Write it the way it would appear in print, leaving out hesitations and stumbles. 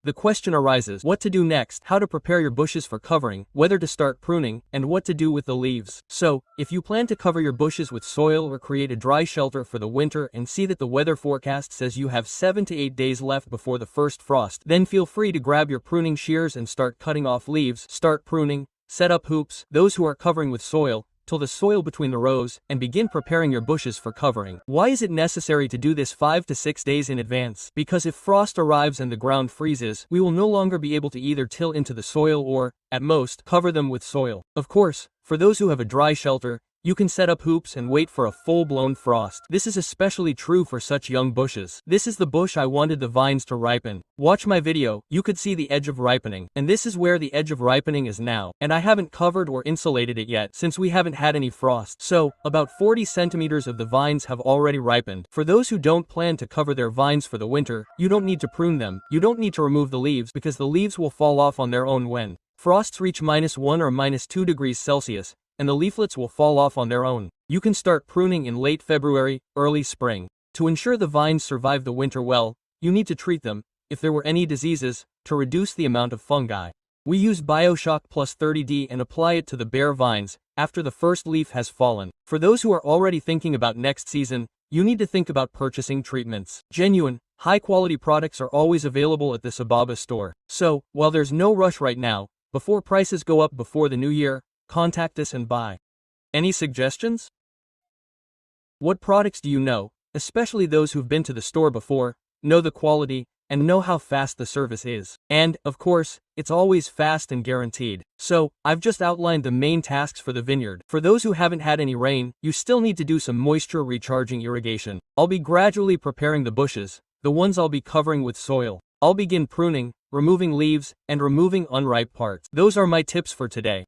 The question arises, what to do next, how to prepare your bushes for covering, whether to start pruning, and what to do with the leaves. So, if you plan to cover your bushes with soil or create a dry shelter for the winter and see that the weather forecast says you have 7 to 8 days left before the first frost, then feel free to grab your pruning shears and start cutting off leaves, start pruning, set up hoops, those who are covering with soil, till the soil between the rows, and begin preparing your bushes for covering. Why is it necessary to do this 5 to 6 days in advance? Because if frost arrives and the ground freezes, we will no longer be able to either till into the soil or, at most, cover them with soil. Of course, for those who have a dry shelter, you can set up hoops and wait for a full-blown frost. This is especially true for such young bushes. This is the bush I wanted the vines to ripen. Watch my video, you could see the edge of ripening. And this is where the edge of ripening is now. And I haven't covered or insulated it yet since we haven't had any frost. So, about 40 centimeters of the vines have already ripened. For those who don't plan to cover their vines for the winter, you don't need to prune them. You don't need to remove the leaves because the leaves will fall off on their own when frosts reach -1 or -2 degrees Celsius. And the leaflets will fall off on their own. You can start pruning in late February, early spring. To ensure the vines survive the winter well, you need to treat them, if there were any diseases, to reduce the amount of fungi. We use BioShock Plus 30D and apply it to the bare vines after the first leaf has fallen. For those who are already thinking about next season, you need to think about purchasing treatments. Genuine, high-quality products are always available at the Sababa store. So, while there's no rush right now, before prices go up before the new year, contact us and buy. Any suggestions? What products do you know, especially those who've been to the store before, know the quality, and know how fast the service is? And, of course, it's always fast and guaranteed. So, I've just outlined the main tasks for the vineyard. For those who haven't had any rain, you still need to do some moisture recharging irrigation. I'll be gradually preparing the bushes, the ones I'll be covering with soil. I'll begin pruning, removing leaves, and removing unripe parts. Those are my tips for today.